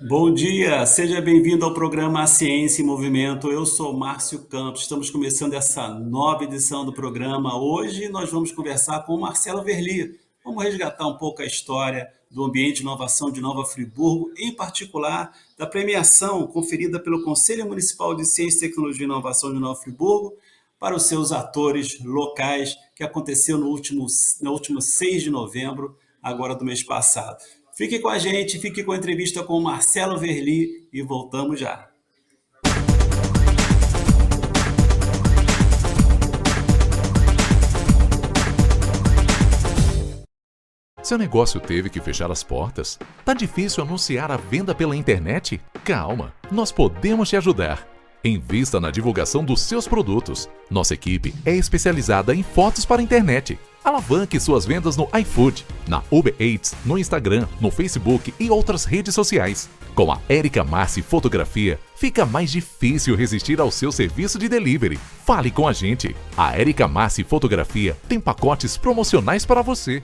Bom dia, seja bem-vindo ao programa Ciência em Movimento. Eu sou Márcio Campos. Estamos começando essa nova edição do programa. Hoje nós vamos conversar com o Marcelo Verli. Vamos resgatar um pouco a história do ambiente de inovação de Nova Friburgo, em particular da premiação conferida pelo Conselho Municipal de Ciência, Tecnologia e Inovação de Nova Friburgo para os seus atores locais, que aconteceu no último 6 de novembro, agora do mês passado. Fique com a gente, fique com a entrevista com o Marcelo Verli e voltamos já. Seu negócio teve que fechar as portas? Tá difícil anunciar a venda pela internet? Calma, nós podemos te ajudar. Invista na divulgação dos seus produtos. Nossa equipe é especializada em fotos para a internet. Alavanque suas vendas no iFood, na Uber Eats, no Instagram, no Facebook e outras redes sociais. Com a Érica Massi Fotografia, fica mais difícil resistir ao seu serviço de delivery. Fale com a gente. A Érica Massi Fotografia tem pacotes promocionais para você.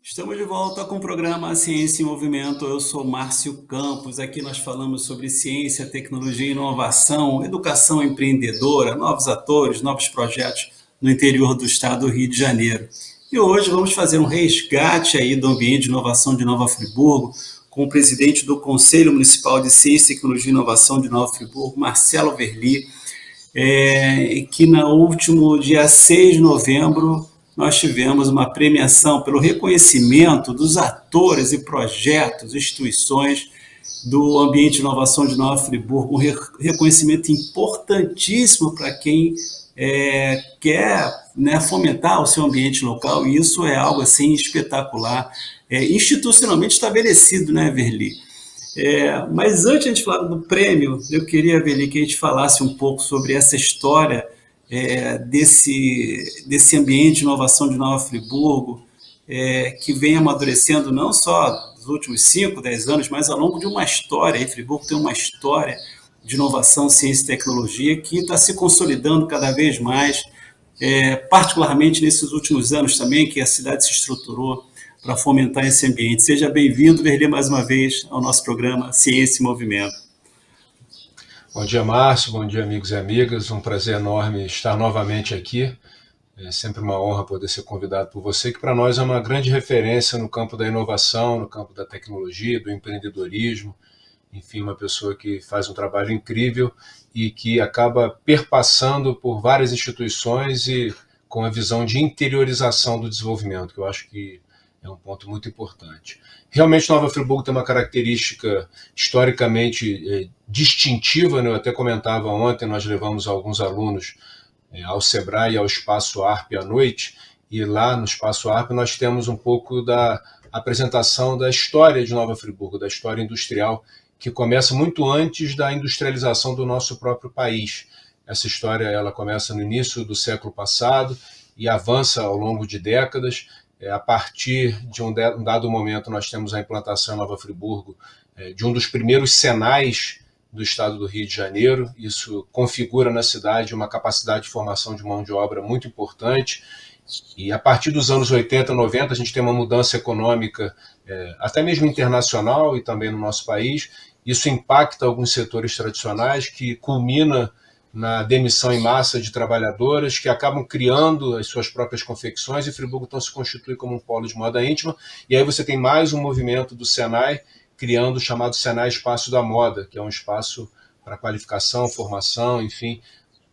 Estamos de volta com o programa Ciência em Movimento. Eu sou Márcio Campos. Aqui nós falamos sobre ciência, tecnologia, inovação, educação empreendedora, novos atores, novos projetos no interior do estado do Rio de Janeiro. E hoje vamos fazer um resgate aí do ambiente de inovação de Nova Friburgo com o presidente do Conselho Municipal de Ciência, Tecnologia e Inovação de Nova Friburgo, Marcelo Verli, que no último dia 6 de novembro nós tivemos uma premiação pelo reconhecimento dos atores e projetos, instituições do ambiente de inovação de Nova Friburgo, um reconhecimento importantíssimo para quem quer, né, fomentar o seu ambiente local, e isso é algo assim espetacular, institucionalmente estabelecido, né, Verli? Mas antes de a gente falar do prêmio, eu queria, Verli, que a gente falasse um pouco sobre essa história desse ambiente de inovação de Nova Friburgo, que vem amadurecendo não só nos últimos 5, 10 anos, mas ao longo de uma história. E Friburgo tem uma história de inovação, ciência e tecnologia que está se consolidando cada vez mais, particularmente nesses últimos anos também, que a cidade se estruturou para fomentar esse ambiente. Seja bem-vindo, Verli, mais uma vez ao nosso programa Ciência em Movimento. Bom dia, Márcio. Bom dia, amigos e amigas. Um prazer enorme estar novamente aqui. É sempre uma honra poder ser convidado por você, que para nós é uma grande referência no campo da inovação, no campo da tecnologia, do empreendedorismo. Enfim, uma pessoa que faz um trabalho incrível e que acaba perpassando por várias instituições e com a visão de interiorização do desenvolvimento, que eu acho que é um ponto muito importante. Realmente, Nova Friburgo tem uma característica historicamente distintiva, né? Eu até comentava ontem, nós levamos alguns alunos ao Sebrae e ao Espaço ARP à noite, e lá no Espaço ARP nós temos um pouco da apresentação da história de Nova Friburgo, da história industrial, que começa muito antes da industrialização do nosso próprio país. Essa história ela começa no início do século passado e avança ao longo de décadas. A partir de um dado momento, nós temos a implantação em Nova Friburgo de um dos primeiros senais do estado do Rio de Janeiro. Isso configura na cidade uma capacidade de formação de mão de obra muito importante. E a partir dos anos 80, 90, a gente tem uma mudança econômica, até mesmo internacional e também no nosso país. Isso impacta alguns setores tradicionais, que culmina na demissão em massa de trabalhadoras que acabam criando as suas próprias confecções, e Friburgo então se constitui como um polo de moda íntima. E aí você tem mais um movimento do Senai, criando o chamado Senai Espaço da Moda, que é um espaço para qualificação, formação, enfim,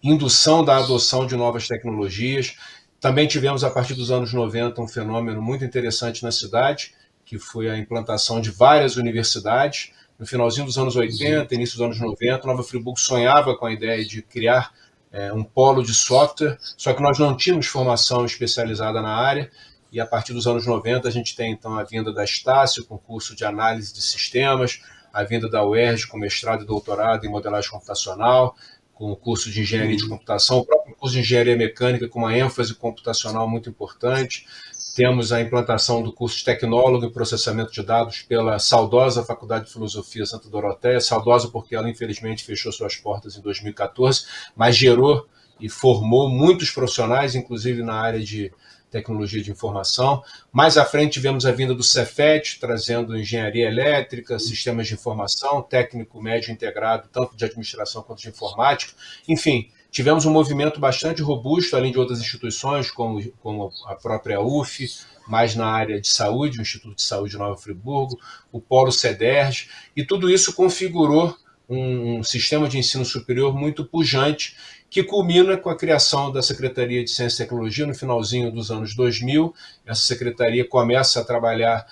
indução da adoção de novas tecnologias. Também tivemos, a partir dos anos 90, um fenômeno muito interessante na cidade, que foi a implantação de várias universidades. no finalzinho dos anos 80, início dos anos 90, Nova Friburgo sonhava com a ideia de criar um polo de software, só que nós não tínhamos formação especializada na área, e a partir dos anos 90 a gente tem então a vinda da Estácio com curso de análise de sistemas, a vinda da UERJ com mestrado e doutorado em modelagem computacional, com o curso de engenharia de computação, o próprio curso de engenharia mecânica com uma ênfase computacional muito importante. Temos a implantação do curso de tecnólogo em processamento de dados pela saudosa Faculdade de Filosofia Santa Doroteia, saudosa porque ela infelizmente fechou suas portas em 2014, mas gerou e formou muitos profissionais, inclusive na área de tecnologia de informação. Mais à frente tivemos a vinda do Cefet, trazendo engenharia elétrica, sistemas de informação, técnico médio integrado, tanto de administração quanto de informática. Enfim, tivemos um movimento bastante robusto, além de outras instituições, como a própria UF, mais na área de saúde, o Instituto de Saúde de Nova Friburgo, o Polo CEDERJ, e tudo isso configurou um sistema de ensino superior muito pujante, que culmina com a criação da Secretaria de Ciência e Tecnologia no finalzinho dos anos 2000. Essa secretaria começa a trabalhar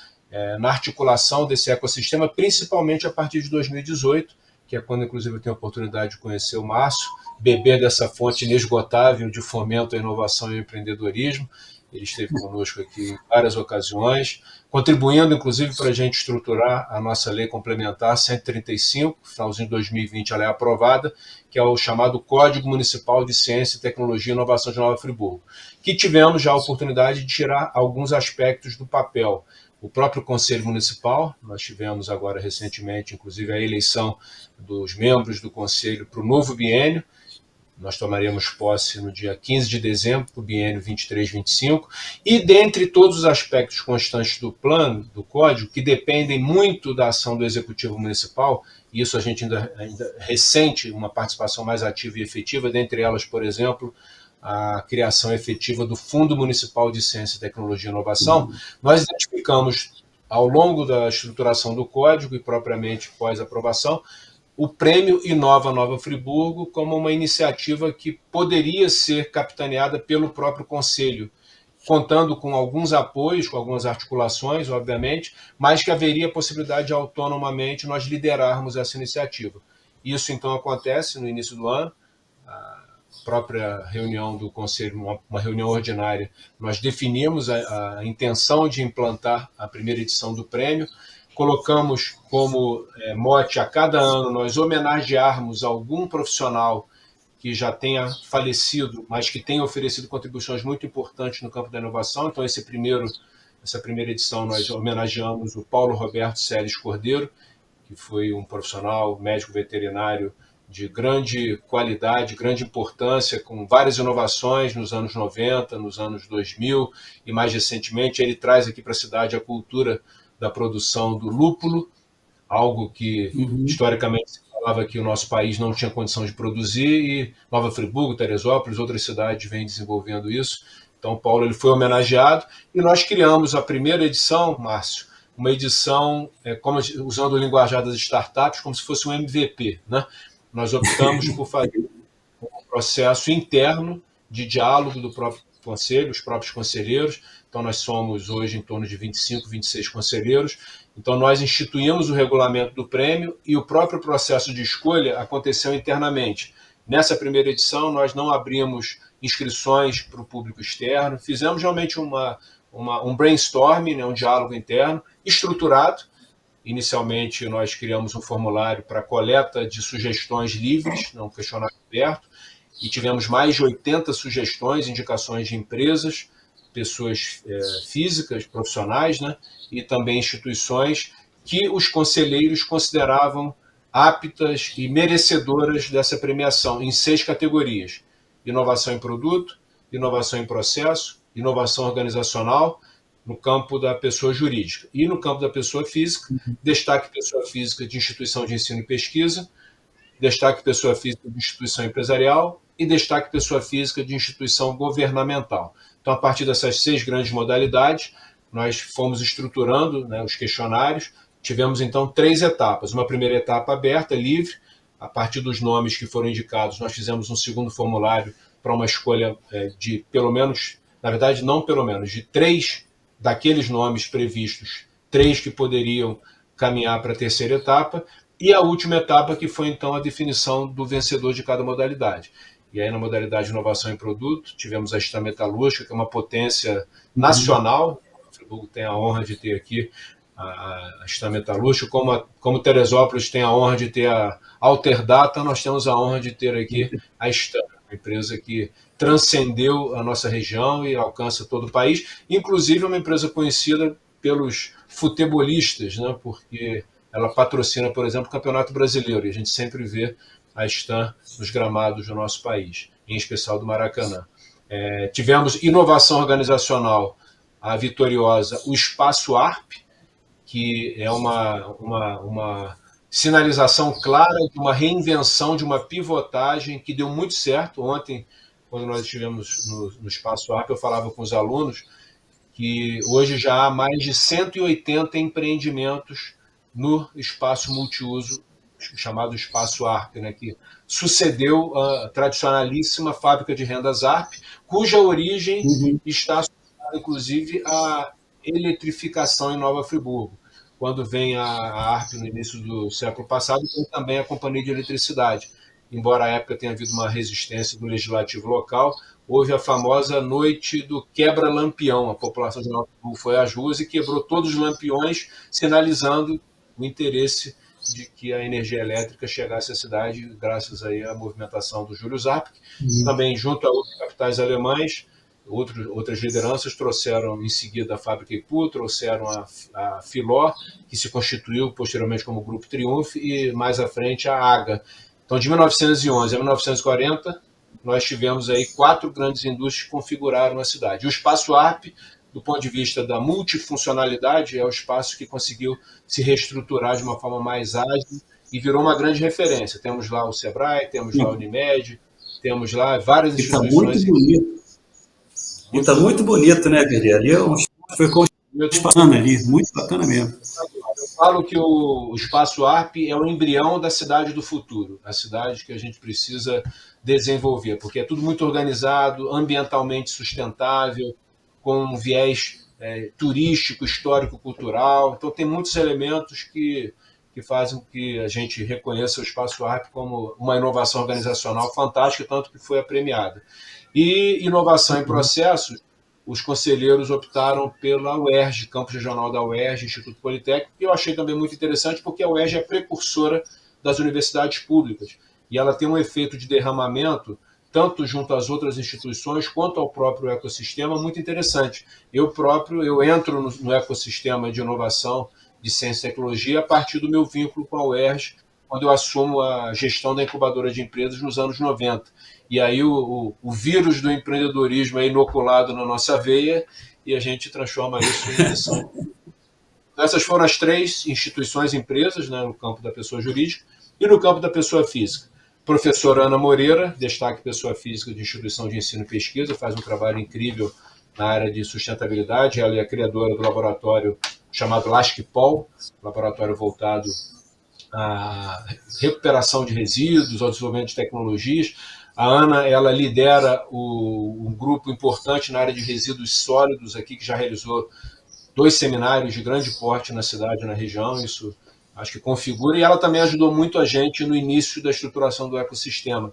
na articulação desse ecossistema, principalmente a partir de 2018, que é quando, inclusive, eu tenho a oportunidade de conhecer o Márcio, beber dessa fonte inesgotável de fomento à inovação e ao empreendedorismo. Ele esteve conosco aqui em várias ocasiões, contribuindo, inclusive, para a gente estruturar a nossa lei complementar 135, finalzinho de 2020 ela é aprovada, que é o chamado Código Municipal de Ciência, Tecnologia e Inovação de Nova Friburgo, que tivemos já a oportunidade de tirar alguns aspectos do papel. O próprio Conselho Municipal, nós tivemos agora recentemente, inclusive, a eleição dos membros do Conselho para o novo biênio. Nós tomaremos posse no dia 15 de dezembro, para o biênio 23-25, e dentre todos os aspectos constantes do plano, do código, que dependem muito da ação do Executivo Municipal, e isso a gente ainda ressente uma participação mais ativa e efetiva, dentre elas, por exemplo, a criação efetiva do Fundo Municipal de Ciência, Tecnologia e Inovação, nós identificamos, ao longo da estruturação do código e propriamente pós-aprovação, o Prêmio Inova Nova Friburgo como uma iniciativa que poderia ser capitaneada pelo próprio Conselho, contando com alguns apoios, com algumas articulações, obviamente, mas que haveria a possibilidade de autonomamente nós liderarmos essa iniciativa. Isso, então, acontece no início do ano, a própria reunião do Conselho, uma reunião ordinária, nós definimos a intenção de implantar a primeira edição do prêmio, colocamos como mote a cada ano nós homenagearmos algum profissional que já tenha falecido, mas que tenha oferecido contribuições muito importantes no campo da inovação. Então, essa primeira edição, nós homenageamos o Paulo Roberto Celes Cordeiro, que foi um profissional médico veterinário de grande qualidade, grande importância, com várias inovações nos anos 90, nos anos 2000, e mais recentemente ele traz aqui para a cidade a cultura da produção do lúpulo, algo que historicamente se falava que o nosso país não tinha condição de produzir, e Nova Friburgo, Teresópolis, outras cidades vêm desenvolvendo isso. Então, Paulo ele foi homenageado, e nós criamos a primeira edição, Márcio, uma edição, usando o linguajar das startups, como se fosse um MVP, né? Nós optamos por fazer um processo interno de diálogo do próprio conselho, os próprios conselheiros. Então, nós somos hoje em torno de 25, 26 conselheiros. Então, nós instituímos o regulamento do prêmio e o próprio processo de escolha aconteceu internamente. Nessa primeira edição, nós não abrimos inscrições para o público externo, fizemos realmente um brainstorming, né, um diálogo interno, estruturado. Inicialmente, nós criamos um formulário para coleta de sugestões livres, um questionário aberto, e tivemos mais de 80 sugestões, indicações de empresas, pessoas físicas, profissionais, né, e também instituições que os conselheiros consideravam aptas e merecedoras dessa premiação, em 6 categorias: inovação em produto, inovação em processo, inovação organizacional, no campo da pessoa jurídica. E no campo da pessoa física, destaque pessoa física de instituição de ensino e pesquisa, destaque pessoa física de instituição empresarial e destaque pessoa física de instituição governamental. Então, a partir dessas 6 grandes modalidades, nós fomos estruturando, né, os questionários. Tivemos, então, 3 etapas. Uma primeira etapa aberta, livre. A partir dos nomes que foram indicados, nós fizemos um segundo formulário para uma escolha de pelo menos, na verdade, não pelo menos, de 3 daqueles nomes previstos, 3 que poderiam caminhar para a terceira etapa, e a última etapa que foi então a definição do vencedor de cada modalidade. E aí na modalidade de inovação em produto, tivemos a Stam Metalúrgica, que é uma potência nacional. O Friburgo tem a honra de ter aqui a Stam Metalúrgica, como Teresópolis tem a honra de ter a Alterdata, nós temos a honra de ter aqui a Stam, uma empresa que transcendeu a nossa região e alcança todo o país, inclusive é uma empresa conhecida pelos futebolistas, né, porque ela patrocina, por exemplo, o Campeonato Brasileiro, e a gente sempre vê a Stam nos gramados do nosso país, em especial do Maracanã. Tivemos inovação organizacional, a vitoriosa, o Espaço ARP, que é uma sinalização clara de uma reinvenção, de uma pivotagem que deu muito certo. Ontem, quando nós estivemos no Espaço ARP, eu falava com os alunos que hoje já há mais de 180 empreendimentos no espaço multiuso, chamado Espaço ARP, né, que sucedeu a tradicionalíssima fábrica de rendas ARP, cuja origem está associada, inclusive, à eletrificação em Nova Friburgo. Quando vem a ARP no início do século passado, tem também a Companhia de Eletricidade. Embora à época tenha havido uma resistência do legislativo local, houve a famosa noite do quebra-lampião. A população de Nova Friburgo foi às ruas e quebrou todos os lampiões, sinalizando o interesse de que a energia elétrica chegasse à cidade, graças aí à movimentação do Júlio Zarp. Também, junto a outros capitais alemães, outras lideranças trouxeram em seguida a Fábrica Ipu, trouxeram a Filó, que se constituiu posteriormente como Grupo Triunf, e mais à frente a AGA. Então, de 1911 a 1940, nós tivemos aí 4 grandes indústrias que configuraram a cidade. O Espaço ARP, do ponto de vista da multifuncionalidade, é o espaço que conseguiu se reestruturar de uma forma mais ágil e virou uma grande referência. Temos lá o Sebrae, temos lá a Unimed, temos lá várias instituições. Está muito bonito. E está muito bonito, né, Viri? Ali foi construído ali, muito bacana mesmo. Eu falo que o Espaço ARP é o embrião da cidade do futuro, a cidade que a gente precisa desenvolver, porque é tudo muito organizado, ambientalmente sustentável, com um viés turístico, histórico, cultural. Então tem muitos elementos que fazem com que a gente reconheça o Espaço ARP como uma inovação organizacional fantástica, tanto que foi premiada. E inovação em processos, os conselheiros optaram pela UERJ, Campus Regional da UERJ, Instituto Politécnico, que eu achei também muito interessante, porque a UERJ é precursora das universidades públicas, e ela tem um efeito de derramamento, tanto junto às outras instituições, quanto ao próprio ecossistema, muito interessante. Eu entro no ecossistema de inovação de ciência e tecnologia a partir do meu vínculo com a UERJ, quando eu assumo a gestão da incubadora de empresas nos anos 90. E aí o vírus do empreendedorismo é inoculado na nossa veia e a gente transforma isso em missão. Essas foram as 3 instituições, empresas, né, no campo da pessoa jurídica e no campo da pessoa física. Professora Ana Moreira, destaque pessoa física de instituição de ensino e pesquisa, faz um trabalho incrível na área de sustentabilidade. Ela é a criadora do laboratório chamado LASCPOL, laboratório voltado à recuperação de resíduos, ao desenvolvimento de tecnologias. A Ana, ela lidera um grupo importante na área de resíduos sólidos aqui, que já realizou 2 seminários de grande porte na cidade e na região. Isso acho que configura, e ela também ajudou muito a gente no início da estruturação do ecossistema.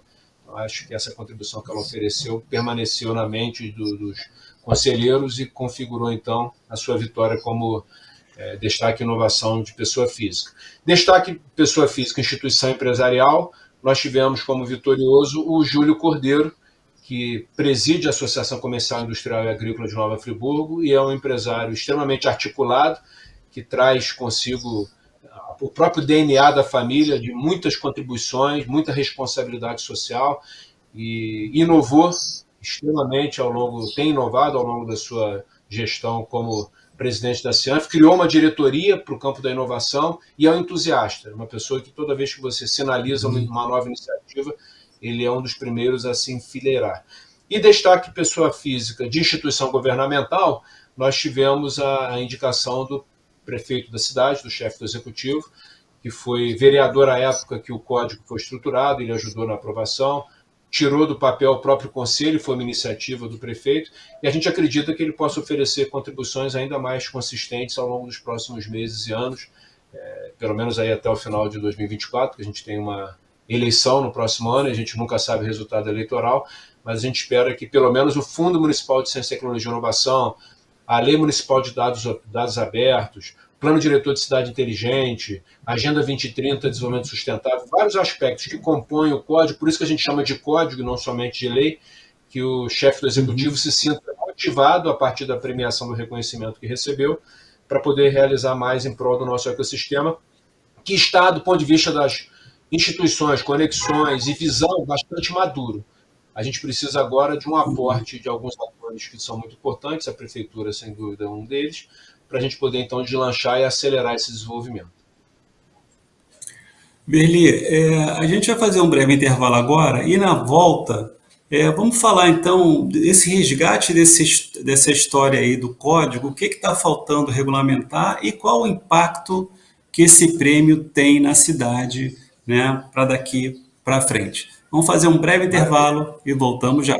Acho que essa contribuição que ela ofereceu permaneceu na mente dos conselheiros e configurou, então, a sua vitória como destaque inovação de pessoa física. Destaque pessoa física, instituição empresarial, nós tivemos como vitorioso o Júlio Cordeiro, que preside a Associação Comercial, Industrial e Agrícola de Nova Friburgo e é um empresário extremamente articulado, que traz consigo o próprio DNA da família, de muitas contribuições, muita responsabilidade social, e inovou extremamente tem inovado ao longo da sua gestão como presidente da Cianf, criou uma diretoria para o campo da inovação e é um entusiasta, uma pessoa que toda vez que você sinaliza uma nova iniciativa, ele é um dos primeiros a se enfileirar. E destaque pessoa física de instituição governamental, nós tivemos a indicação do prefeito da cidade, do chefe do executivo, que foi vereador à época que o código foi estruturado, ele ajudou na aprovação, tirou do papel o próprio conselho, foi uma iniciativa do prefeito, e a gente acredita que ele possa oferecer contribuições ainda mais consistentes ao longo dos próximos meses e anos, pelo menos aí até o final de 2024, que a gente tem uma eleição no próximo ano, e a gente nunca sabe o resultado eleitoral, mas a gente espera que pelo menos o Fundo Municipal de Ciência, Tecnologia e Inovação, a Lei Municipal de Dados Abertos, Plano Diretor de Cidade Inteligente, Agenda 2030, Desenvolvimento Sustentável, vários aspectos que compõem o código, por isso que a gente chama de código, não somente de lei, que o chefe do executivo se sinta motivado a partir da premiação do reconhecimento que recebeu, para poder realizar mais em prol do nosso ecossistema, que está, do ponto de vista das instituições, conexões e visão, bastante maduro. A gente precisa agora de um aporte de alguns atores que são muito importantes, a prefeitura, sem dúvida, é um deles, para a gente poder, então, deslanchar e acelerar esse desenvolvimento. Berli, a gente vai fazer um breve intervalo agora e na volta vamos falar então desse resgate dessa história aí do código, o que está faltando regulamentar e qual o impacto que esse prêmio tem na cidade, né, para daqui para frente. Vamos fazer um breve intervalo e voltamos já.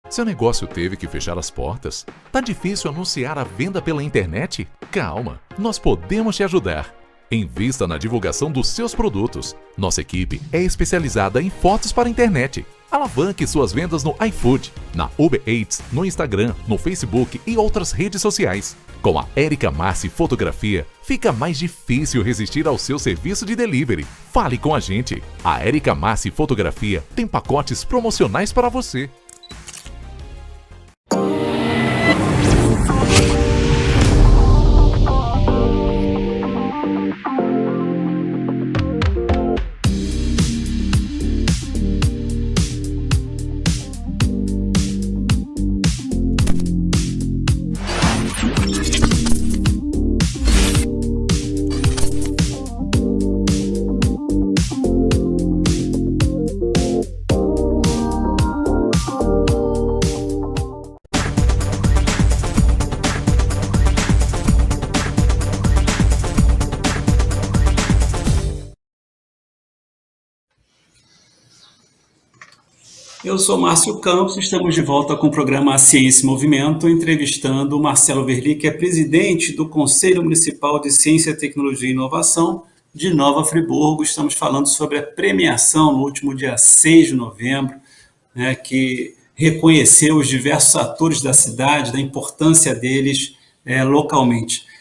Seu negócio teve que fechar as portas? Tá difícil anunciar a venda pela internet? Calma, nós podemos te ajudar. Invista na divulgação dos seus produtos. Nossa equipe é especializada em fotos para a internet. Alavanque suas vendas no iFood, na Uber Eats, no Instagram, no Facebook e outras redes sociais. Com a Érica Massi Fotografia, fica mais difícil resistir ao seu serviço de delivery. Fale com a gente. A Érica Massi Fotografia tem pacotes promocionais para você. Eu sou Márcio Campos, estamos de volta com o programa Ciência e Movimento, entrevistando o Marcelo Verli, que é presidente do Conselho Municipal de Ciência, Tecnologia e Inovação de Nova Friburgo. Estamos falando sobre a premiação no último dia 6 de novembro, né, que reconheceu os diversos atores da cidade, da importância deles localmente.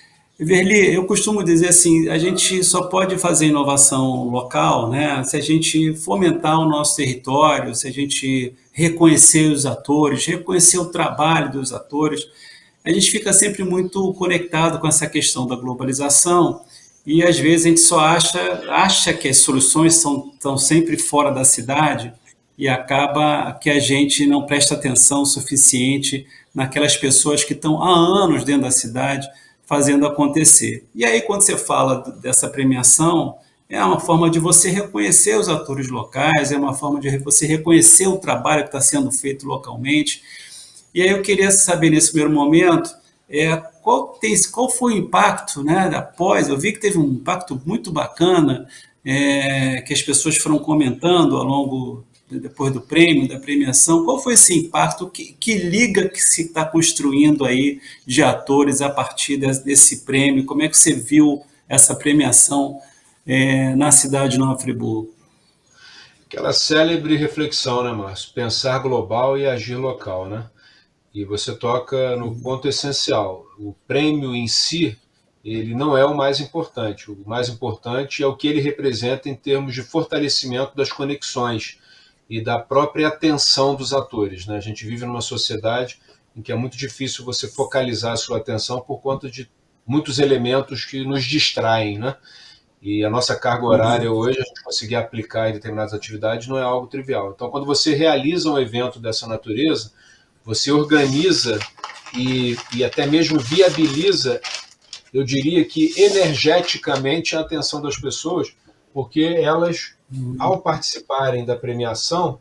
Verli, eu costumo dizer assim, a gente só pode fazer inovação local, né, se a gente fomentar o nosso território, se a gente reconhecer os atores, reconhecer o trabalho dos atores. A gente fica sempre muito conectado com essa questão da globalização e às vezes a gente só acha que as soluções estão sempre fora da cidade e acaba que a gente não presta atenção suficiente naquelas pessoas que estão há anos dentro da cidade fazendo acontecer. E aí, quando você fala dessa premiação, é uma forma de você reconhecer os atores locais, é uma forma de você reconhecer o trabalho que está sendo feito localmente. E aí eu queria saber, nesse primeiro momento, qual foi o impacto, né, após. Eu vi que teve um impacto muito bacana, que as pessoas foram comentando ao longo, depois do prêmio, da premiação. Qual foi esse impacto? Que liga que se está construindo aí de atores a partir desse prêmio? Como é que você viu essa premiação na cidade de Nova Friburgo? Aquela célebre reflexão, né, Márcio? Pensar global e agir local, né? E você toca no ponto essencial. O prêmio em si, ele não é o mais importante. O mais importante é o que ele representa em termos de fortalecimento das conexões e da própria atenção dos atores, né? A gente vive numa sociedade em que é muito difícil você focalizar a sua atenção por conta de muitos elementos que nos distraem, né? E a nossa carga horária hoje, a gente conseguir aplicar em determinadas atividades não é algo trivial. Então, quando você realiza um evento dessa natureza, você organiza e até mesmo viabiliza, eu diria que energeticamente, a atenção das pessoas, porque elas, ao participarem da premiação,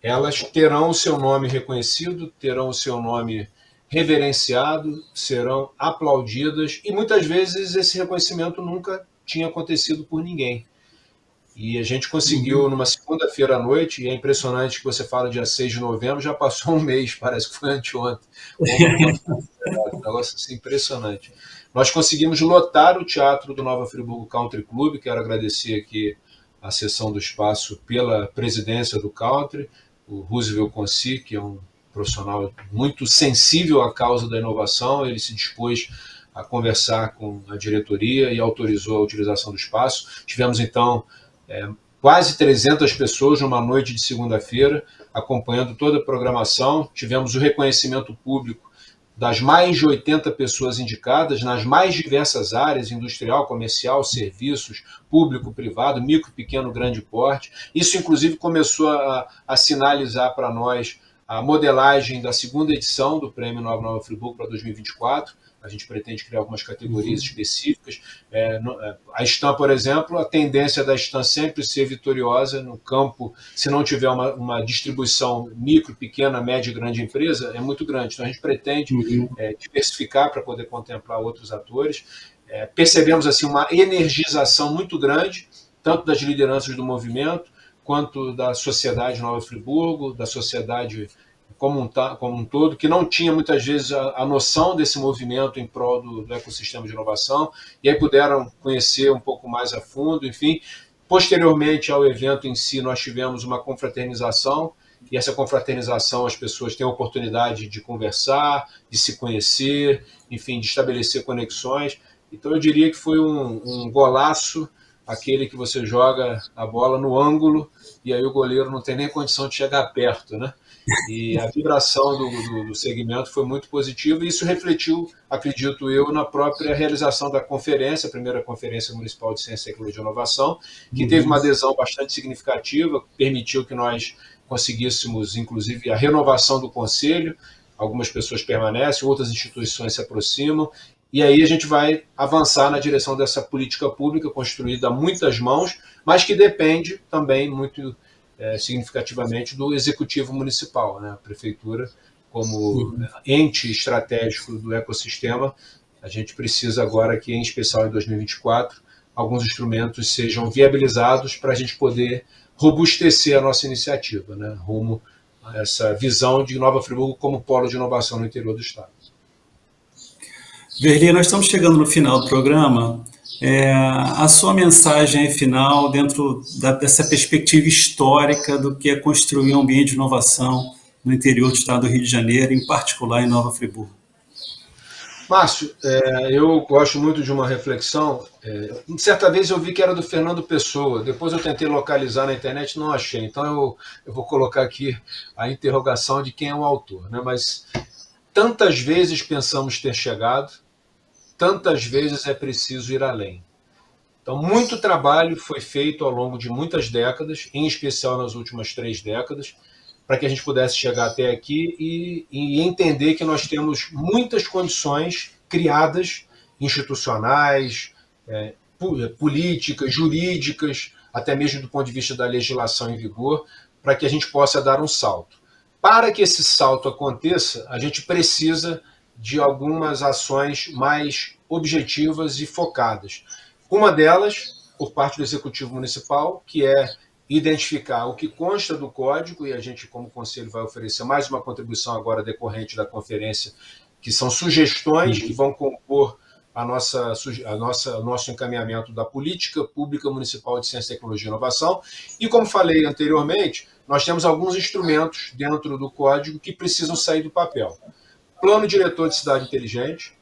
elas terão o seu nome reconhecido, terão o seu nome reverenciado, serão aplaudidas, e muitas vezes esse reconhecimento nunca tinha acontecido por ninguém. E a gente conseguiu, numa segunda-feira à noite, e é impressionante que você fala dia 6 de novembro, já passou um mês, parece que foi anteontem. Ontem passou um negócio assim, impressionante. Nós conseguimos lotar o teatro do Nova Friburgo Country Club, quero agradecer aqui a cessão do espaço pela presidência do Country, o Roosevelt Conci, que é um profissional muito sensível à causa da inovação, ele se dispôs a conversar com a diretoria e autorizou a utilização do espaço. Tivemos, então, quase 300 pessoas numa noite de segunda-feira, acompanhando toda a programação. Tivemos o reconhecimento público das mais de 80 pessoas indicadas nas mais diversas áreas, industrial, comercial, serviços, público, privado, micro, pequeno, grande porte. Isso, inclusive, começou a sinalizar para nós a modelagem da segunda edição do Prêmio Nova Friburgo para 2024. A gente pretende criar algumas categorias específicas. A Stan, por exemplo, a tendência da Stan sempre ser vitoriosa no campo, se não tiver uma distribuição micro, pequena, média e grande empresa, é muito grande. Então a gente pretende diversificar para poder contemplar outros atores. Percebemos assim uma energização muito grande, tanto das lideranças do movimento, quanto da sociedade Nova Friburgo, da sociedade como um todo, que não tinha muitas vezes a noção desse movimento em prol do ecossistema de inovação, e aí puderam conhecer um pouco mais a fundo, enfim. Posteriormente ao evento em si, nós tivemos uma confraternização, e essa confraternização as pessoas têm a oportunidade de conversar, de se conhecer, enfim, de estabelecer conexões. Então eu diria que foi um golaço, aquele que você joga a bola no ângulo, e aí o goleiro não tem nem condição de chegar perto, né? E a vibração do segmento foi muito positiva, e isso refletiu, acredito eu, na própria realização da conferência, a primeira Conferência Municipal de Ciência, Tecnologia e Inovação, que teve uma adesão bastante significativa, permitiu que nós conseguíssemos, inclusive, a renovação do Conselho. Algumas pessoas permanecem, outras instituições se aproximam, e aí a gente vai avançar na direção dessa política pública construída a muitas mãos, mas que depende também muito significativamente do executivo municipal, né? A prefeitura, como ente estratégico do ecossistema, a gente precisa agora que, em especial em 2024, alguns instrumentos sejam viabilizados para a gente poder robustecer a nossa iniciativa, né? Rumo a essa visão de Nova Friburgo como polo de inovação no interior do estado. Verli, nós estamos chegando no final do programa. A sua mensagem final dentro dessa perspectiva histórica do que é construir um ambiente de inovação no interior do estado do Rio de Janeiro, em particular em Nova Friburgo. Márcio, eu gosto muito de uma reflexão. Certa vez eu vi que era do Fernando Pessoa, depois eu tentei localizar na internet e não achei. Então eu vou colocar aqui a interrogação de quem é o autor, né? Mas tantas vezes pensamos ter chegado, tantas vezes é preciso ir além. Então, muito trabalho foi feito ao longo de muitas décadas, em especial nas últimas 3 décadas, para que a gente pudesse chegar até aqui e entender que nós temos muitas condições criadas, institucionais, políticas, jurídicas, até mesmo do ponto de vista da legislação em vigor, para que a gente possa dar um salto. Para que esse salto aconteça, a gente precisa de algumas ações mais objetivas e focadas. Uma delas, por parte do Executivo Municipal, que é identificar o que consta do código, e a gente, como Conselho, vai oferecer mais uma contribuição agora decorrente da conferência, que são sugestões que vão compor nosso encaminhamento da Política Pública Municipal de Ciência, Tecnologia e Inovação. E, como falei anteriormente, nós temos alguns instrumentos dentro do código que precisam sair do papel. Plano Diretor de Cidade Inteligente,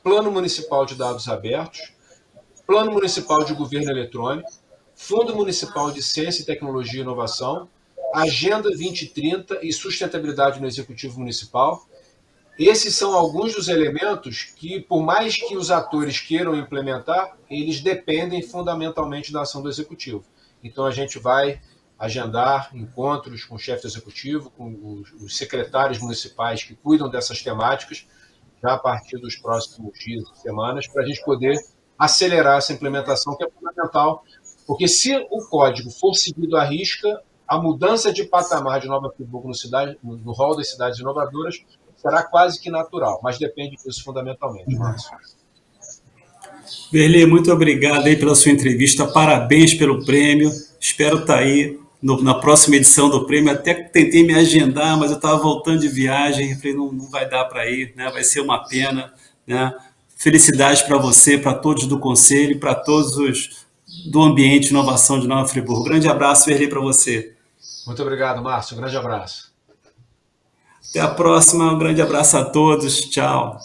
Plano Municipal de Dados Abertos, Plano Municipal de Governo Eletrônico, Fundo Municipal de Ciência, Tecnologia e Inovação, Agenda 2030 e Sustentabilidade no Executivo Municipal. Esses são alguns dos elementos que, por mais que os atores queiram implementar, eles dependem fundamentalmente da ação do Executivo. Então, a gente vai agendar encontros com o chefe do Executivo, com os secretários municipais que cuidam dessas temáticas, já a partir dos próximos dias e semanas, para a gente poder acelerar essa implementação, que é fundamental, porque se o código for seguido à risca, a mudança de patamar de Nova Friburgo no rol das cidades inovadoras será quase que natural, mas depende disso fundamentalmente, Márcio. Verli, muito obrigado aí pela sua entrevista, parabéns pelo prêmio, espero estar aí na próxima edição do prêmio, até tentei me agendar, mas eu estava voltando de viagem, falei, não vai dar para ir, né? Vai ser uma pena, né? Felicidades para você, para todos do Conselho, para todos os do ambiente de inovação de Nova Friburgo. Grande abraço, Verli, para você. Muito obrigado, Márcio. Um grande abraço. Até a próxima, um grande abraço a todos, tchau.